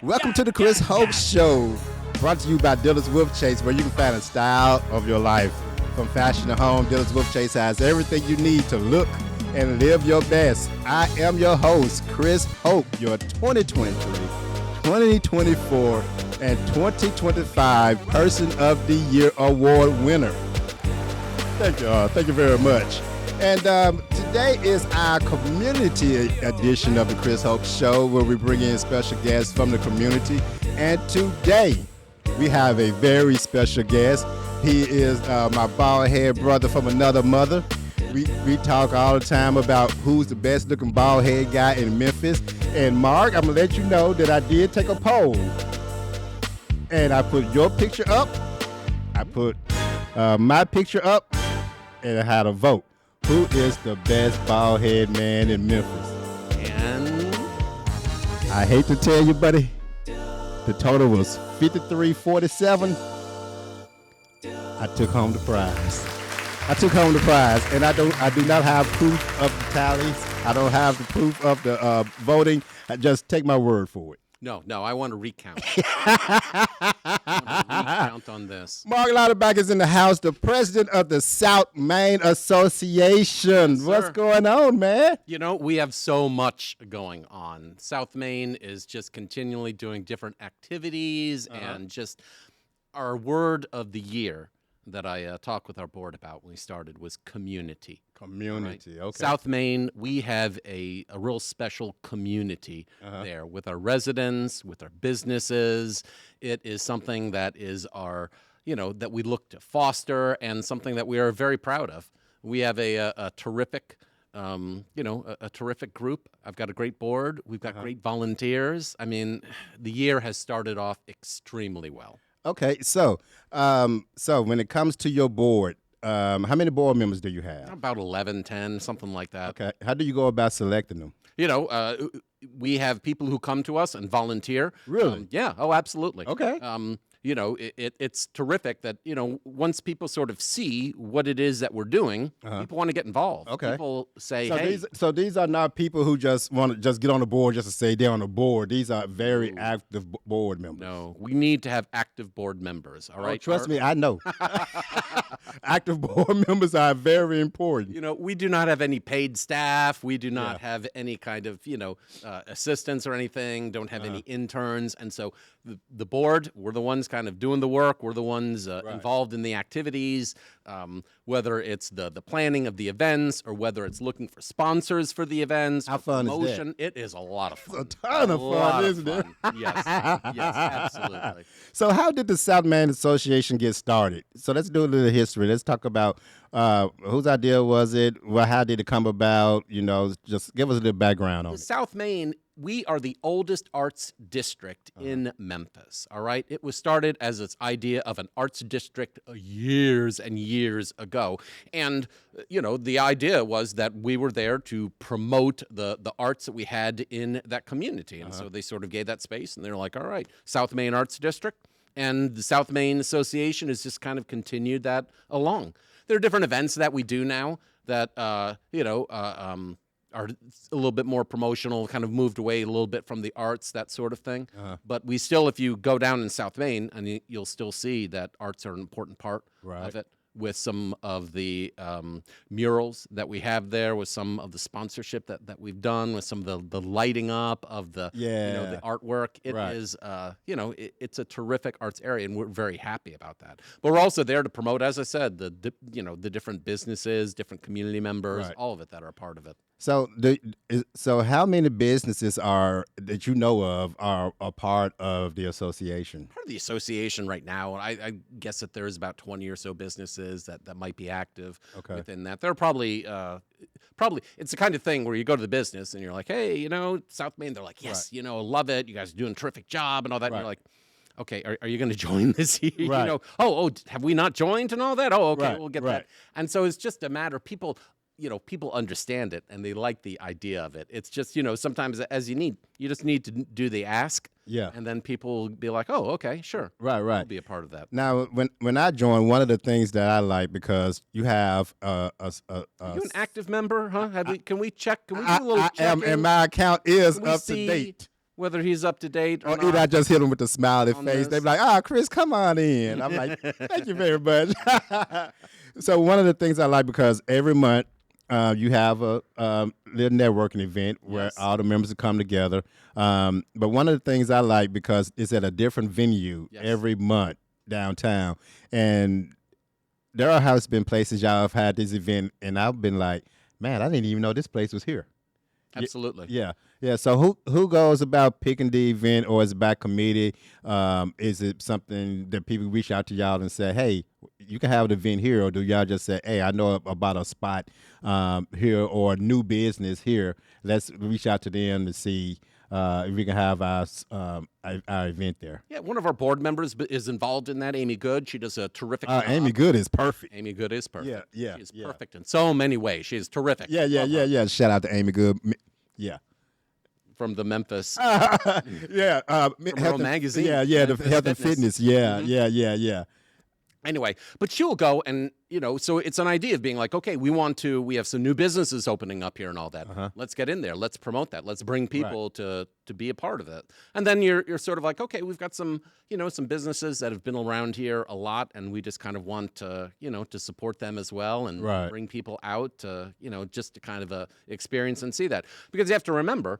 Welcome to the Chris Hope Show, brought to you by Dealers Wolf Chase, where you can find a style of your life. From fashion to home, Dealers Wolf Chase has everything you need to look and live your best. I am your host, Chris Hope, your 2023, 2024, and 2025 Person of the Year Award winner. Thank you very much. And today is our community edition of the Chris Hope Show, where we bring in special guests from the community. And today we have a very special guest. He is my bald head brother from another mother. We talk all the time about who's the best looking bald head guy in Memphis. And Mark, I'm gonna let you know that I did take a poll, and I put your picture up. I put my picture up, and I had a vote. Who is the best bald head man in Memphis? And I hate to tell you, buddy, the total was 53-47. I took home the prize. And I do not have proof of the tallies. I don't have the proof of the voting. I just take my word for it. No, I want to recount. I want to recount on this. Mark Louderback is in the house, the president of the South Main Association. Yes, what's sir. going on, man? You know, we have so much going on. South Main is just continually doing different activities, and just our word of the year that I talked with our board about when we started was community. Community, okay. South Main, we have a real special community there with our residents, with our businesses. It is something that is our, that we look to foster, and something that we are very proud of. We have a terrific, a terrific group. I've got a great board. We've got great volunteers. I mean, the year has started off extremely well. Okay, so when it comes to your board, how many board members do you have? About 11, 10, something like that. Okay, how do you go about selecting them? We have people who come to us and volunteer. Really? Yeah. Oh, absolutely. Okay. It's terrific that, once people sort of see what it is that we're doing, people want to get involved. Okay. People say, So hey. these are not people who just want to just get on the board just to say they're on the board. These are very active board members. No, we need to have active board members, all right? Trust me, I know. Active board members are very important. We do not have any paid staff. We do not have any kind of, assistants or anything, don't have any interns. And so the board, we're the ones kind of doing the work. We're the ones involved in the activities, whether it's the planning of the events or whether it's looking for sponsors for the events. How fun is that? It is a lot of fun. It's a ton of fun, isn't it? Yes, absolutely. So how did the South Main Association get started? So let's do a little history. Let's talk about whose idea was it? Well, how did it come about? Just give us a little background on it. South Main, we are the oldest arts district in Memphis, all right? It was started as this idea of an arts district years and years ago. And, the idea was that we were there to promote the arts that we had in that community. And so they sort of gave that space, and they're like, all right, South Main Arts District. And the South Main Association has just kind of continued that along. There are different events that we do now that, are a little bit more promotional, kind of moved away a little bit from the arts, that sort of thing. But we still, if you go down in South Main, and you'll still see that arts are an important part of it, with some of the murals that we have there, with some of the sponsorship that we've done, with some of the lighting up of the the artwork. It is it's a terrific arts area, and we're very happy about that. But we're also there to promote, as I said, the different businesses, different community members, all of it that are a part of it. So, so how many businesses that you know of are a part of the association? Part of the association right now, I guess that there's about 20 or so businesses that might be active within that. They're probably it's the kind of thing where you go to the business and you're like, hey, South Main. They're like, yes, love it. You guys are doing a terrific job and all that. And you're like, okay, are you going to join this year? Right. Have we not joined and all that? Oh, okay, we'll get right. that. And so it's just a matter of people. People understand it and they like the idea of it. It's just, sometimes you just need to do the ask. Yeah. And then people will be like, oh, okay, sure. Right. I'll be a part of that. Now, when I joined, one of the things that I like, because you have Are you an active member, huh? Can we check? Can we do a little checking? I am, and my account is up to date. whether he's up to date or Or either I not. just hit him with a smiley On face. this. They be like, Chris, come on in. I'm like, thank you very much. So one of the things I like, because every month you have a little networking event where Yes. all the members come together. But one of the things I like, because it's at a different venue Yes. every month downtown. And there has been places y'all have had this event, and I've been like, man, I didn't even know this place was here. Absolutely. Yeah, yeah. So who goes about picking the event, or is it by committee? Is it something that people reach out to y'all and say, hey, you can have an event here, or do y'all just say, hey, I know about a spot here or a new business here. Let's reach out to them to see if we can have our event there. Yeah, one of our board members is involved in that, Amy Good. She does a terrific job. Amy Good is perfect. Amy Good is perfect. Yeah, She's yeah. perfect in so many ways. She's terrific. Yeah. Shout out to Amy Good. Yeah. From the Memphis Yeah. Herald Magazine. Yeah, the Memphis health and fitness. Yeah, yeah. Anyway, but she'll go and, so it's an idea of being like, okay, we have some new businesses opening up here and all that. Let's get in there. Let's promote that. Let's bring people to be a part of it. And then you're sort of like, okay, we've got some, some businesses that have been around here a lot, and we just kind of want to, to support them as well, and bring people out to, just to kind of experience and see that. Because you have to remember,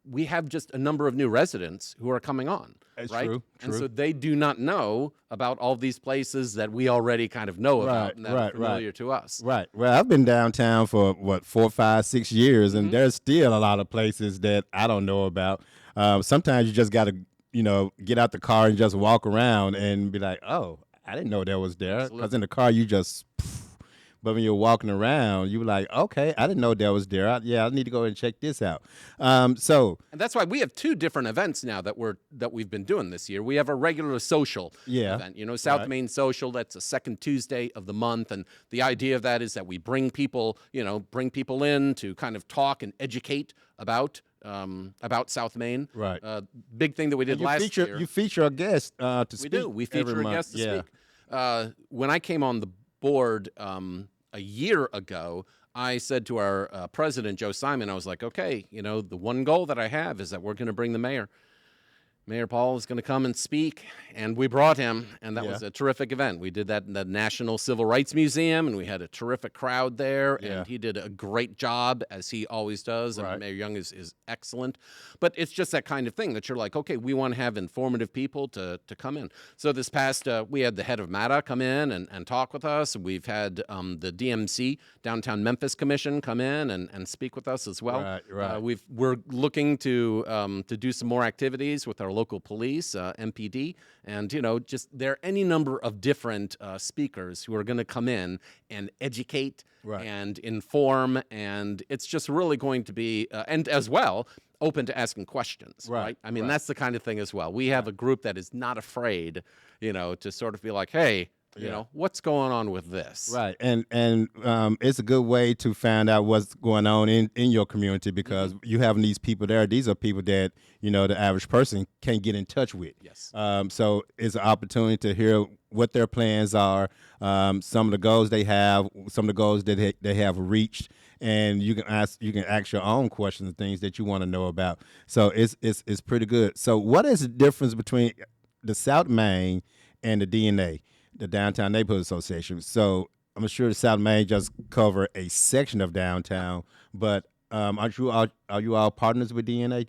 we have just a number of new residents who are coming on. That's right? true. And so they do not know about all these places that we already kind of know about and that are familiar to us. Right. Well, I've been downtown for 4, 5, 6 years, and there's still a lot of places that I don't know about. Sometimes you just got to, get out the car and just walk around and be like, oh, I didn't know that was there. Because in the car, you just. But when you're walking around, you were like, okay, I didn't know that was there. I need to go and check this out. And that's why we have 2 different events now that we've been doing this year. We have a regular social event, South Main Social. That's the second Tuesday of the month, and the idea of that is that we bring people in to kind of talk and educate about South Main. Right. Big thing that we did last year. You feature a guest to speak. We do. We feature a guest to speak. When I came on the board a year ago, I said to our president, Joe Simon, I was like, okay, the one goal that I have is that we're going to bring the mayor. Mayor Paul is going to come and speak, and we brought him, and that was a terrific event. We did that in the National Civil Rights Museum, and we had a terrific crowd there, and he did a great job, as he always does, and Mayor Young is excellent. But it's just that kind of thing that you're like, okay, we want to have informative people to come in. So this past, we had the head of MATA come in and talk with us. We've had the DMC, Downtown Memphis Commission, come in and speak with us as well. Right. We're looking to do some more activities with our local police, MPD, and just there are any number of different speakers who are going to come in and educate and inform, and it's just really going to be and as well open to asking questions. Right. I mean, that's the kind of thing as well. We have a group that is not afraid, to sort of be like, hey, what's going on with this? Right, and it's a good way to find out what's going on in your community, because you having these people there. These are people that the average person can't get in touch with. Yes. So it's an opportunity to hear what their plans are, some of the goals they have, some of the goals that they have reached, and you can ask your own questions and things that you want to know about. So it's pretty good. So what is the difference between the South Main and the DNA? The Downtown Neighborhood Association. So I'm sure the South Main just cover a section of downtown, but are you all partners with DNA?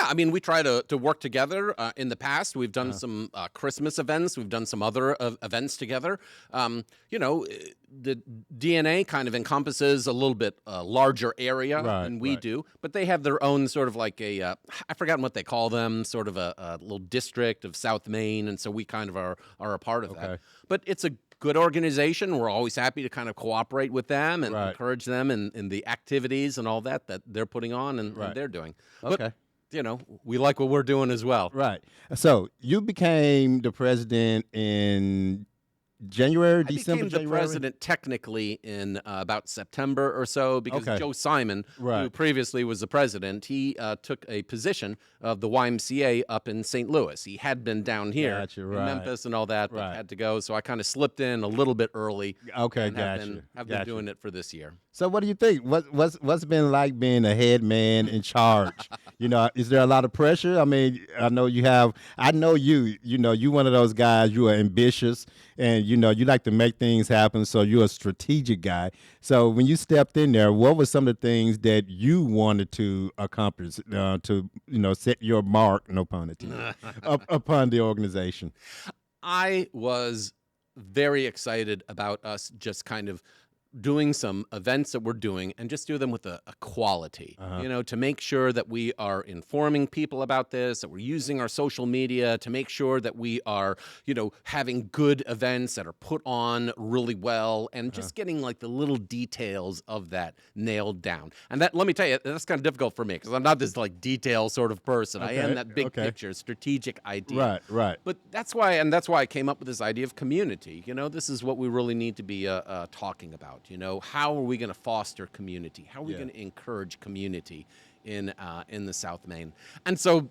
Yeah, I mean, we try to work together. In the past, we've done some Christmas events. We've done some other events together. The DNA kind of encompasses a little bit larger area than we do, but they have their own sort of like I've forgotten what they call them, sort of a little district of South Main, and so we kind of are a part of that. But it's a good organization. We're always happy to kind of cooperate with them and encourage them in the activities and all that they're putting on and they're doing. But, we like what we're doing as well. Right. So you became the president in January, I December, became the January? president technically in about September or so because Okay. Joe Simon, who Right. previously was the president, he took a position of the YMCA up in St. Louis. He had been down here Gotcha, in right. Memphis and all that, but Right. had to go. So I kind of slipped in a little bit early Okay, and have gotcha. been Gotcha. doing it for this year. So what do you think? What's been like being a head man in charge? Is there a lot of pressure? I mean, I know you have. I know you. You one of those guys. You are ambitious, and you like to make things happen. So you're a strategic guy. So when you stepped in there, what were some of the things that you wanted to accomplish to set your mark, no pun intended, upon the organization? I was very excited about us just kind of doing some events that we're doing and just do them with a quality, to make sure that we are informing people about this, that we're using our social media to make sure that we are, having good events that are put on really well and just getting like the little details of that nailed down. And that, let me tell you, that's kind of difficult for me because I'm not this like detail sort of person. I am that big picture, strategic idea. Right. But that's why I came up with this idea of community. This is what we really need to be talking about. How are we going to foster community? How are we going to encourage community in the South Main? And so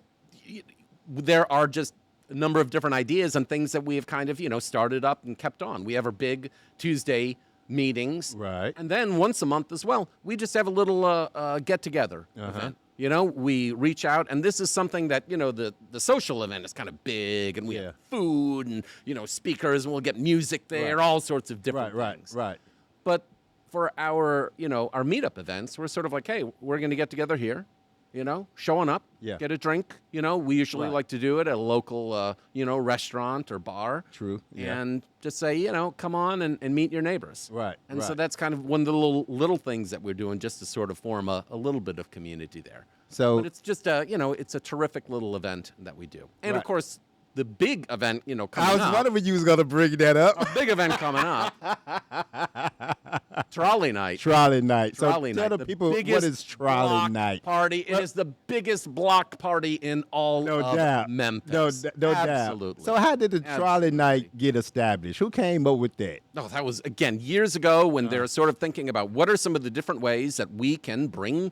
there are just a number of different ideas and things that we have kind of, started up and kept on. We have our big Tuesday meetings. Right. And then once a month as well, we just have a little get-together event. We reach out, and this is something that, the social event is kind of big, and we have food and, speakers, and we'll get music there, all sorts of different things. Right. But for our, our meetup events, we're sort of like, hey, we're going to get together here, showing up, get a drink. We usually like to do it at a local, restaurant or bar. True. Yeah. And just say, come on and meet your neighbors. Right. And so that's kind of one of the little things that we're doing just to sort of form a little bit of community there. So, but it's just it's a terrific little event that we do. And of course, the big event, coming up. I was wondering when you was going to bring that up. A big event coming up. Trolley night. Trolley night. Trolley so night. tell the people, what is Trolley block night? Party. It is the biggest block party in all of Memphis. No doubt. Absolutely. So how did the Trolley night get established? Who came up with that? No, that was, again, years ago when they're sort of thinking about what are some of the different ways that we can bring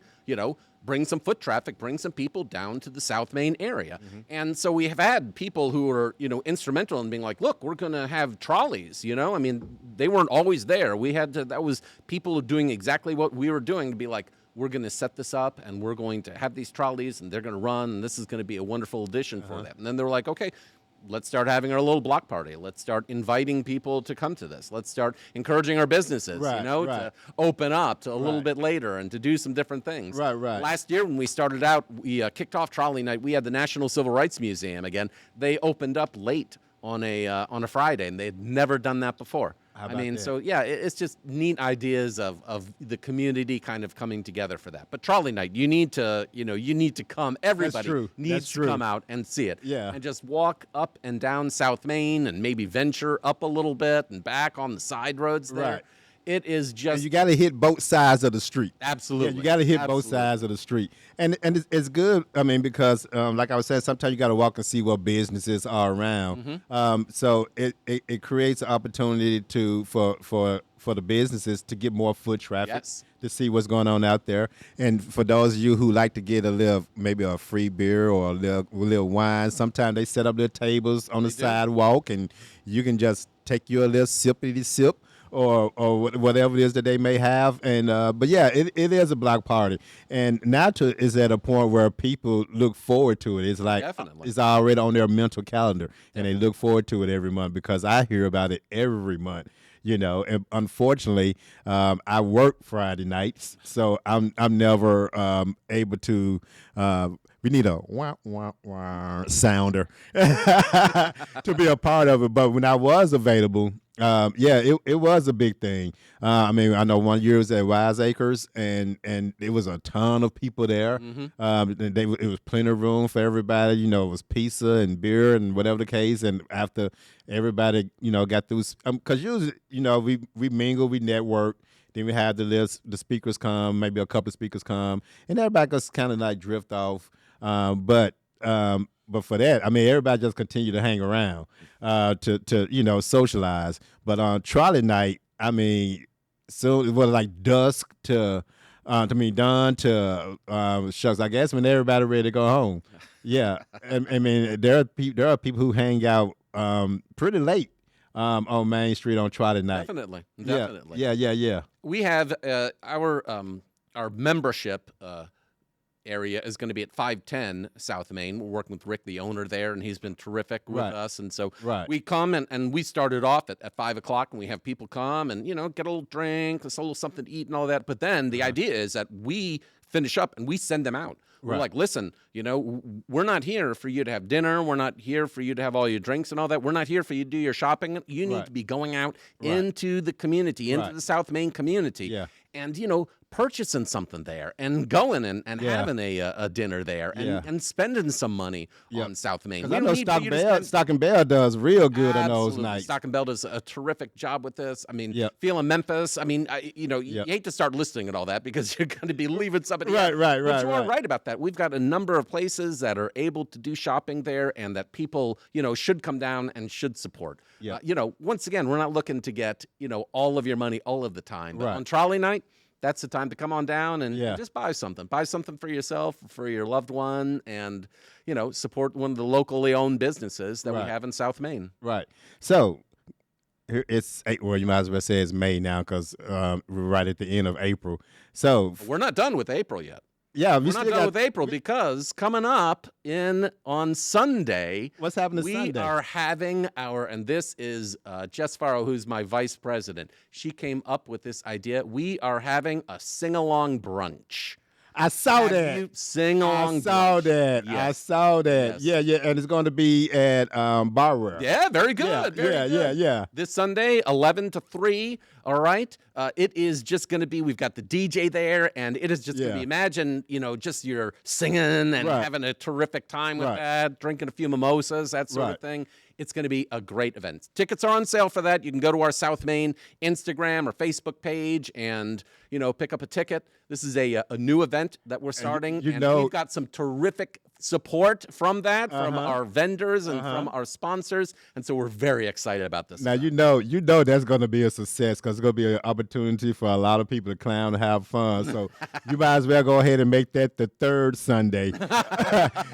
some foot traffic, bring some people down to the South Main area. And so we have had people who are, instrumental in being like, look, we're going to have trolleys, I mean, they weren't always there. That was people doing exactly what we were doing to be like, we're going to set this up and we're going to have these trolleys and they're going to run and this is going to be a wonderful addition for them. And then they were like, okay, let's start having our little block party. Let's start inviting people to come to this. Let's start encouraging our businesses, to open up to a little bit later and to do some different things. Right. Last year when we started out, we kicked off Trolley Night. We had the National Civil Rights Museum again. They opened up late on a Friday, and they had never done that before. How about that? So it's just neat ideas of the community kind of coming together for that. But Trolley Night, you need to come. Everybody needs to come out and see it. Yeah. And just walk up and down South Main and maybe venture up a little bit and back on the side roads there. Right. It is just... And you got to hit both sides of the street. Absolutely. Yeah, you got to hit both sides of the street. And it's good, I mean, because like I was saying, sometimes you got to walk and see what businesses are around. So it creates an opportunity for the businesses to get more foot traffic, to see what's going on out there. And for those of you who like to get maybe a free beer or a little wine, sometimes they set up their tables on the sidewalk and you can just take your little sippity sip or whatever it is that they may have. And but yeah, it is a block party. And now is at a point where people look forward to it. It's like it's already on their mental calendar and they look forward to it every month because I hear about it every month. And unfortunately, I work Friday nights, so I'm never able to. We need a wah wah wah sounder to be a part of it. But when I was available, it was a big thing. I mean, I know one year was at Wise Acres, and it was a ton of people there. It was plenty of room for everybody. It was pizza and beer and whatever the case. And after everybody, got through, because usually, we mingle, we network. Then we have the speakers come, maybe a couple of speakers come, and everybody just kind of like drift off. But but for that, I mean, everybody just continue to hang around, to socialize. But on trolley night, I mean, so it was like dusk to me dawn to shucks. I guess when everybody ready to go home. Yeah, I mean, there are people who hang out pretty late on Main Street on trolley night. Definitely. Yeah. We have our membership area is going to be at 510 South Main. We're working with Rick, the owner there, and he's been terrific with us. And so we come and we started off at 5 o'clock, and we have people come and, get a little drink, a little something to eat and all that. But then the idea is that we finish up and we send them out. We're like, listen, we're not here for you to have dinner. We're not here for you to have all your drinks and all that. We're not here for you to do your shopping. You need to be going out into the community, into the South Main community. Yeah. And, purchasing something there and going and having a dinner there and spending some money on South Main. I know Stock and Bell does real good on those nights. Stock and Bell does a terrific job with this. I mean, feeling Memphis. I mean, you hate to start listing and all that because you're going to be leaving somebody out. Right. But you are right about that. We've got a number of places that are able to do shopping there and that people, should come down and should support. Yeah. Once again, we're not looking to get, all of your money all of the time. But on trolley night, that's the time to come on down and just buy something. Buy something for yourself, for your loved one, and, support one of the locally owned businesses that we have in South Main. Right. So it's, well, you might as well say it's May now because we're right at the end of April. So we're not done with April yet. Yeah, we're not done with April because coming up on Sunday, what's happening we Sunday? Are having and this is Jess Farrow, who's my vice president. She came up with this idea. We are having a sing-along brunch. I saw that. Sing-along I saw brunch. that. Yes. I saw that. Yes. Yeah, and it's going to be at Barware. Yeah, very good. Very good. Yeah. This Sunday, 11 to 3, all right? It is just going to be, we've got the DJ there, and it is just going to be, imagine, just you're singing and having a terrific time with that, drinking a few mimosas, that sort of thing. It's going to be a great event. Tickets are on sale for that. You can go to our South Main Instagram or Facebook page and, pick up a ticket. This is a new event that we're starting. And we've got some terrific support from that, from our vendors and from our sponsors. And so we're very excited about this. Now, you know that's going to be a success because it's going to be an opportunity for a lot of people to clown and have fun. So you might as well go ahead and make that the third Sunday.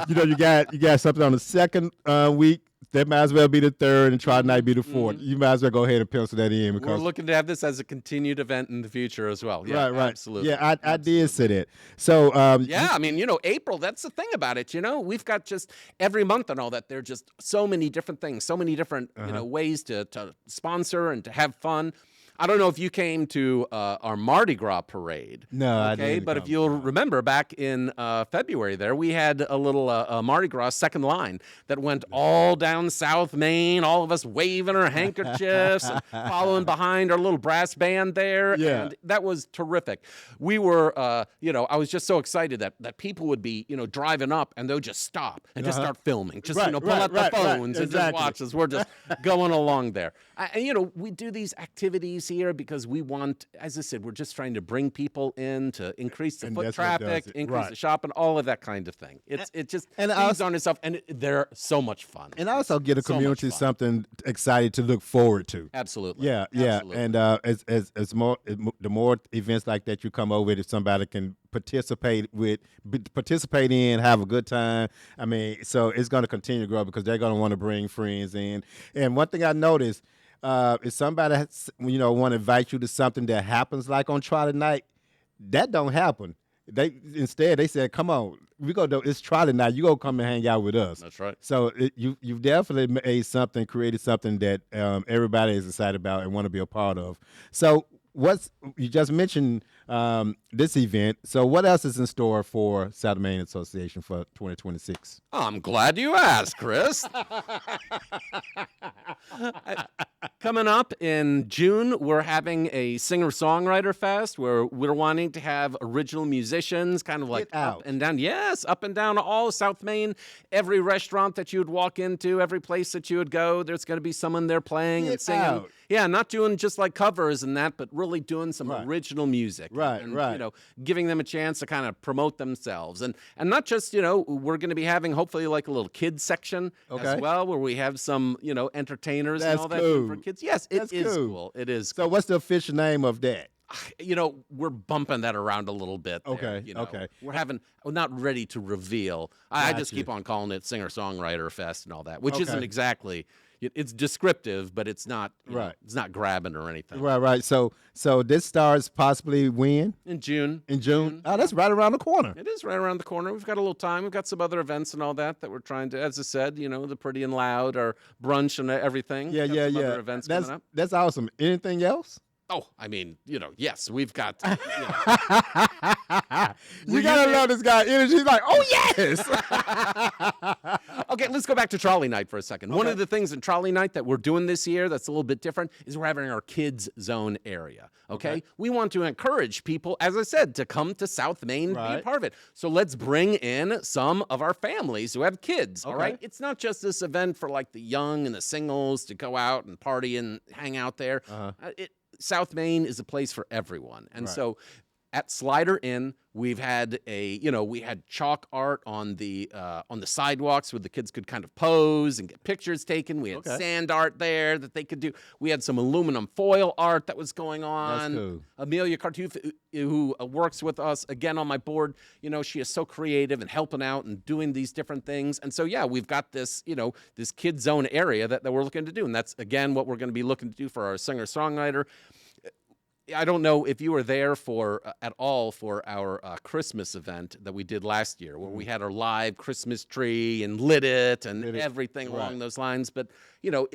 You got something on the second week. That might as well be the third and try night be the fourth. You might as well go ahead and pencil that in because we're looking to have this as a continued event in the future as well. Yeah, right. Absolutely. Yeah, I did say that. So I mean, April, that's the thing about it. We've got just every month and all that. There are just so many different things, so many different ways to sponsor and to have fun. I don't know if you came to our Mardi Gras parade. No, I didn't. But if you'll remember back in February there, we had a little Mardi Gras second line that went all down South Main, all of us waving our handkerchiefs and following behind our little brass band there. Yeah. And that was terrific. We were, I was just so excited that people would be, driving up and they'll just stop and just start filming. Just, pull out their phones and just watch us. We're just going along there. We do these activities here because we want, as I said, we're just trying to bring people in to increase the foot traffic, increase the shopping, all of that kind of thing. It just feeds on itself, and they're so much fun. And also get a community something excited to look forward to. Absolutely. Yeah. And as more the more events like that you come over, if somebody can participate in, have a good time. I mean, so it's going to continue to grow because they're going to want to bring friends in. And one thing I noticed. If somebody want to invite you to something that happens like on trolley night, that don't happen. Instead they said, "Come on, it's trolley night. You go come and hang out with us." That's right. So you've definitely created something that everybody is excited about and want to be a part of. So you just mentioned this event. So what else is in store for South Main Association for 2026? I'm glad you asked, Chris. Coming up in June, we're having a singer-songwriter fest where we're wanting to have original musicians kind of like Get out. up and down. Yes, up and down all South Main. Every restaurant that you would walk into, every place that you would go, there's going to be someone there playing and Get singing. out. Yeah, not doing just like covers and that, but really doing some Right. original music. Right, and, right. You know, giving them a chance to kind of promote themselves. And not just, you know, we're going to be having hopefully like a little kids section Okay. as well, where we have some, you know, entertainers and That's all that for cool. kids. Yes, it That's is cool. cool. It is. So what's the official name of that? You know, we're bumping that around a little bit. There, Okay, you know. okay. We're not ready to reveal. I just Gotcha. keep on calling it Singer-Songwriter Fest and all that, which Okay. isn't exactly. It's descriptive, but it's not. You know, Right. it's not grabbing or anything. Right, right. So this starts possibly when? In June. In June? Oh, that's right around the corner. It is right around the corner. We've got a little time. We've got some other events and all that we're trying to, as I said, you know, the Pretty and Loud, our brunch and everything. Yeah, We've got yeah, some yeah. Other events That's coming up. that's awesome. Anything else? Oh, I mean, you know, yes, we've got. You know, You gotta love this guy energy. He's like, oh yes. Okay, let's go back to Trolley Night for a second. One of the things in Trolley Night that we're doing this year that's a little bit different is we're having our kids zone area. Okay? We want to encourage people, as I said, to come to South Main, be a Right. part of it. So let's bring in some of our families who have kids. All Okay. right? It's not just this event for like the young and the singles to go out and party and hang out there. South Main is a place for everyone. And Right. so at Slider Inn, we've had we had chalk art on the sidewalks where the kids could kind of pose and get pictures taken. We had Okay. sand art there that they could do. We had some aluminum foil art that was going on. cool. Amelia Cartouf, who works with us again on my board, you know, she is so creative and helping out and doing these different things. And so, yeah, we've got this, you know, this kid zone area that we're looking to do. And that's, again, what we're going to be looking to do for our singer-songwriter. I don't know if you were there at all for our Christmas event that we did last year, where we had our live Christmas tree and lit it and everything along those lines. But, you know,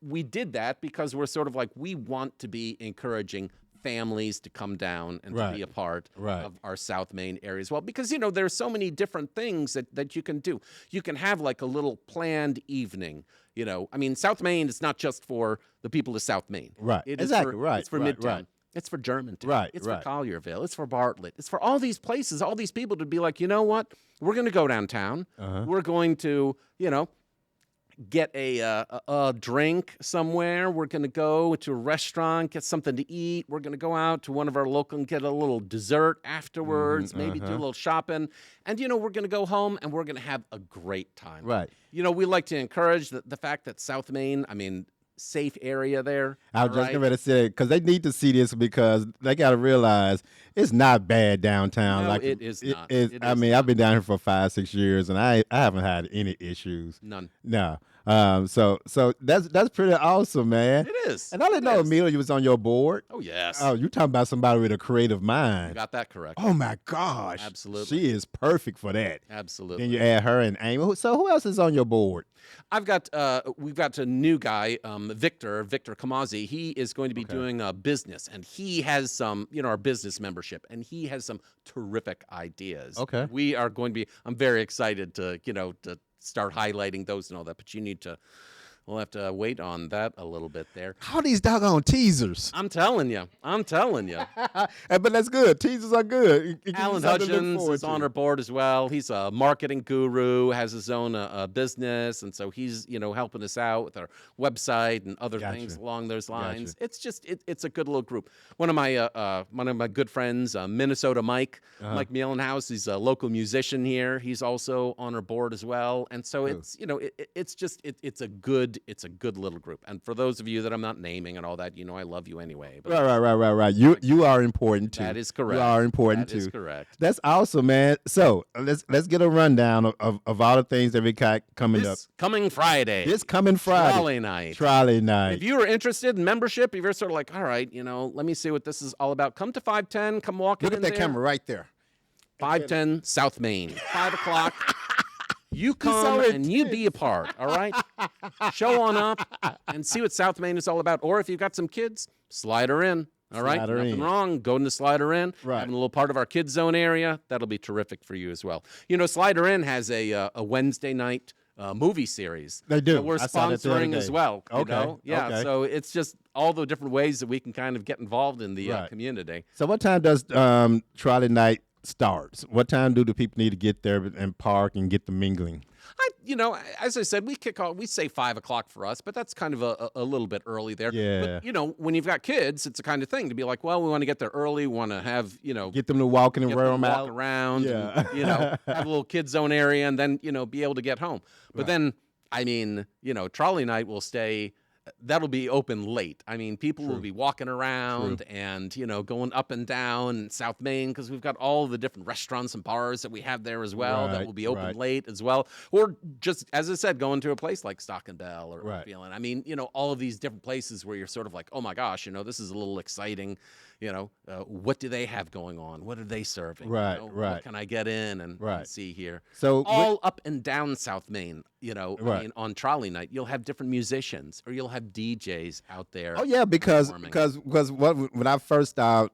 we did that because we're sort of like, we want to be encouraging families to come down and to be a part of our South Main area as well. Because, you know, there's so many different things that you can do. You can have like a little planned evening. You know, I mean, South Main is not just for the people of South Main. Right. It is Exactly. for, Right. It's for Right. Midtown. Right. It's for Germantown. Right, It's right. for Collierville. It's for Bartlett. It's for all these places, all these people to be like, you know what? We're going to go downtown. We're going to, you know, get a drink somewhere. We're going to go to a restaurant, get something to eat. We're going to go out to one of our local and get a little dessert afterwards, maybe do a little shopping. And, you know, we're going to go home and we're going to have a great time. Right. You know, we like to encourage the fact that South Main, I mean, safe area there. I was all just right? getting ready to say because they need to see this because they got to realize it's not bad downtown. No, like it is not. Is, It I is mean, I've been down here for 5-6 years and I haven't had any issues. None. No. So that's pretty awesome, man. It is. And I didn't It know is. Amelia was on your board. Oh, yes. Oh, you talking about somebody with a creative You mind. got that correct. Oh my gosh. Absolutely. She is perfect for that. Absolutely. Then you add her and Amy. So who else is on your board? We've got a new guy, Victor Kamazi. He is going to be doing a business, and he has some, you know, our business membership, and he has some terrific ideas. Okay. We are going to be, I'm very excited to, you know, to start highlighting those and all that, but we'll have to wait on that a little bit there. All these doggone teasers. I'm telling you. But that's good. Teasers are good. It gives you Alan something to look Hutchins forward is on to. our board as well. He's a marketing guru, has his own business, and so he's, you know, helping us out with our website and other things along those lines. It's just it's a good little group. One of my good friends, Minnesota Mike Mielenhaus, he's a local musician here. He's also on our board as well, and so it's, you know, it's a good little group. And for those of you that I'm not naming and all that, you know, I love you anyway. But Right. You are important too. That is correct. You are important That too. is correct. That's awesome, man. So let's get a rundown of all the things that we got coming up. This coming Friday. This coming Friday. Trolley night. If If you are interested in membership, if you're sort of like, all right, you know, let me see what this is all about, come to 510, come walk look in at that there. camera right there. 510 South Main, 5 o'clock. You come so and you be a part, all right? Show on up and see what South Main is all about. Or if you've got some kids, slide her in. All right, Slide her nothing in. wrong. Go into Slider Inn, Right. having a little part of our kids zone area. That'll be terrific for you as well. You know, Slider Inn has a Wednesday night movie series. They do. That we're I saw that the other sponsoring as day. well. You Okay, know? Yeah. okay. So it's just all the different ways that we can kind of get involved in the Right. community. So what time does trolley night starts? What time do the people need to get there and park and get the mingling? As I said, we kick off. We say 5 o'clock for us, but that's kind of a little bit early there. Yeah. But when you've got kids, it's the kind of thing to be like, well, we want to get there early. We want to have Get them to walk in and get wear them them walk out. around, Yeah. and, have a little kid zone area, and then be able to get home. But Right. then, trolley night will stay. That'll be open late. I mean, people will be walking around and going up and down South Main because we've got all the different restaurants and bars that we have there as well that Right, will be open right. late as well. Or just as I said, going to a place like Stock and Bell or Right. Feeling. I mean, all of these different places where you're sort of like, oh my gosh, this is a little exciting. What do they have going on? What are they serving? Right, What right. can I get in and Right. see here? So All up and down South Main, I Right. mean, on trolley night, you'll have different musicians or you'll have DJs out there. Oh yeah, because performing. when I first started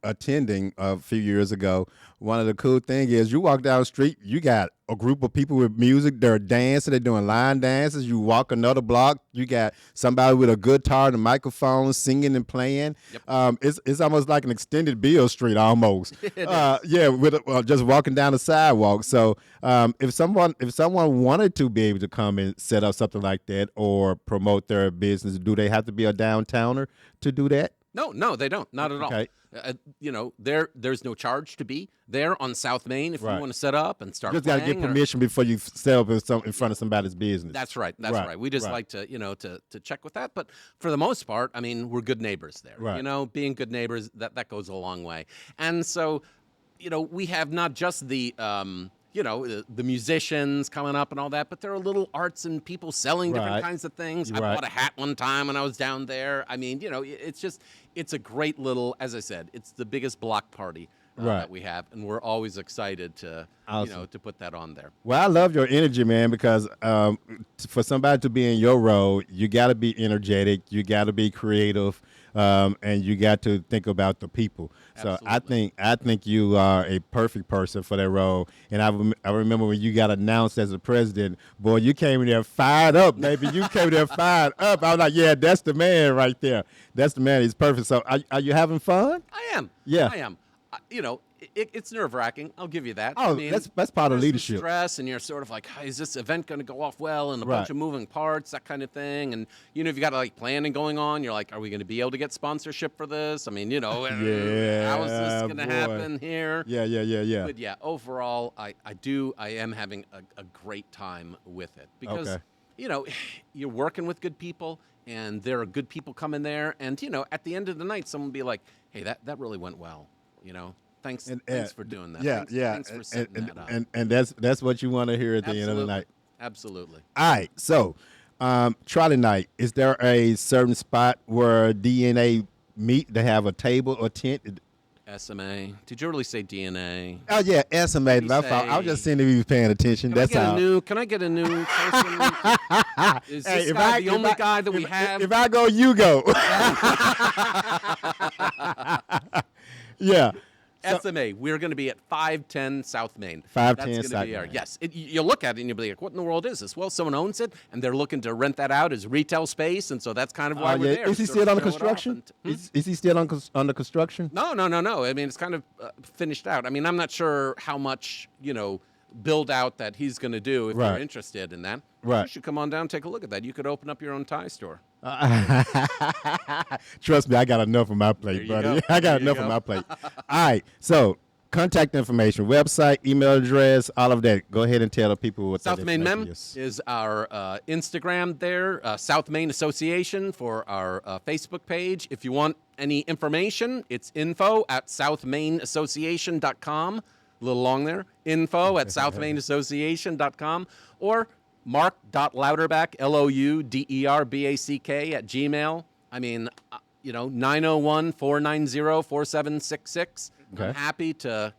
attending a few years ago, one of the cool things is you walk down the street, you got a group of people with music. They're dancing, they're doing line dances. You walk another block, you got somebody with a guitar and a microphone singing and playing. Yep. It's almost like an extended Beale Street almost. Yeah, with just walking down the sidewalk. So if someone wanted to be able to come and set up something like that or promote their business, do they have to be a downtowner to do that? No, they don't. Not at all. Okay. There's no charge to be there on South Main if Right. you want to set up and start. You just got to get playing or- permission before you set up in front of somebody's business. That's right. That's Right, right. We just right. like to, to check with that. But for the most part, I mean, we're good neighbors there. Right. Being good neighbors, that goes a long way. And so, we have not just the the musicians coming up and all that, but there are little arts and people selling different Right. kinds of things. I Right. bought a hat one time when I was down there. I mean, it's a great little, as I said, it's the biggest block party Right. that we have, and we're always excited to, Awesome. to put that on there. Well, I love your energy, man, because for somebody to be in your role, you got to be energetic, you got to be creative, and you got to think about the people. So Absolutely. I think you are a perfect person for that role. And I remember when you got announced as a president, boy, you came in there fired up, baby. You came in there fired up. I was like, yeah, that's the man right there. That's the man. He's perfect. So are you having fun? I am. Yeah. I am. It's nerve-wracking. I'll give you that. Oh, I mean, that's part of there's some leadership. Stress, and you're sort of like, is this event going to go off well? And a bunch Right. of moving parts, that kind of thing. And if you got like planning going on, you're like, are we going to be able to get sponsorship for this? I mean, how is this going to boy. happen here? Yeah. But yeah, overall, I am having a great time with it because Okay. you're working with good people, and there are good people coming there, and at the end of the night, someone will be like, hey, that really went well. Thanks for doing that. Yeah, Thanks for setting that up. and that's what you want to hear at the end of the night. Absolutely. All right, so trolley night. Is there a certain spot where DNA meet to have a table or tent? SMA. Did you really say DNA? Oh yeah, estimated. I was just seeing if you was paying attention. That's how. Can I get a new person? Is this guy the only guy that we have? If I go, you go. Yeah. SMA. We're going to be at 510 South Main. 510 That's South be our, Main. yes. You look at it and you'll be like, what in the world is this? Well, someone owns it, and they're looking to rent that out as retail space, and so that's kind of why we're there. Is he sort of still under show it off construction? and- Is he still under construction? No. I mean, it's kind of finished out. I mean, I'm not sure how much, build out that he's going to do if Right. you're interested in that. Right. You should come on down and take a look at that. You could open up your own tie store. Trust me, I got enough on my plate, There you buddy. go. I got There you enough on go. my plate. All right, so contact information, website, email address, all of that. Go ahead and tell the people what South that Main information Mem is. is our Instagram there, South Main Association for our Facebook page. If you want any information, it's info@southmainassociation.com. A little long there. Info@southmainassociation.com or mark.louderback, LOUDERBACK @gmail. I mean, 901-490-4766. Okay. I'm happy to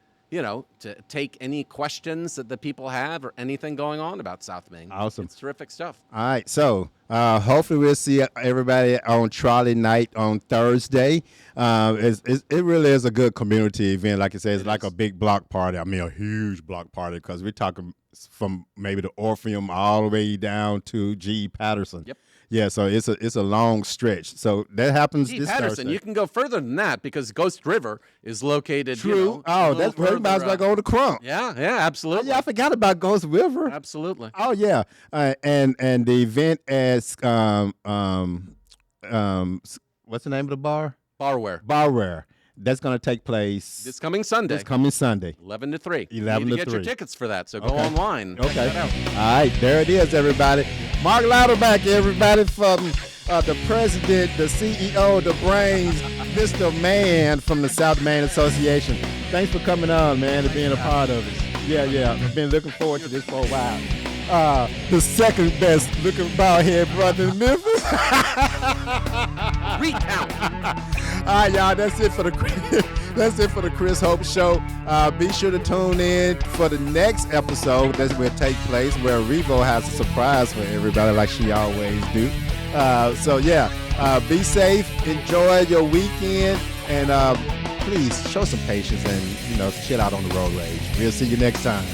take any questions that the people have or anything going on about South Main. Awesome. It's terrific stuff. All right, so hopefully we'll see everybody on trolley night on Thursday. It really is a good community event. Like I said, it's like a big block party. I mean, a huge block party because we're talking from maybe the Orpheum all the way down to G. Patterson. Yep. Yeah, so it's a long stretch. So that happens G. this Patterson, Thursday. you can go further than that because Ghost River is located. True. You know, a Oh, little that's where we might as well further go to Crump. Yeah, Oh, absolutely. yeah, I forgot about Ghost River. Absolutely. Oh yeah, and the event as what's the name of the bar? Barware. Barware. That's going to take place This coming Sunday. this coming Sunday. 11 to 3. 11 you need to to get your 3. tickets for that, so go Okay. online. Check Okay. that out. All right, there it is, everybody. Mark Louderback, everybody, from the president, the CEO, the brains, Mr. Man from the South Maine Association. Thanks for coming on, man, and being a part of it. Yeah. I've been looking forward to this for a while. The second best looking bald head brother in Memphis. Recount. All right, y'all. That's it for the Chris Hope Show. Be sure to tune in for the next episode that will take place where Revo has a surprise for everybody, like she always do. Be safe. Enjoy your weekend, and please show some patience and chill out on the road rage. We'll see you next time.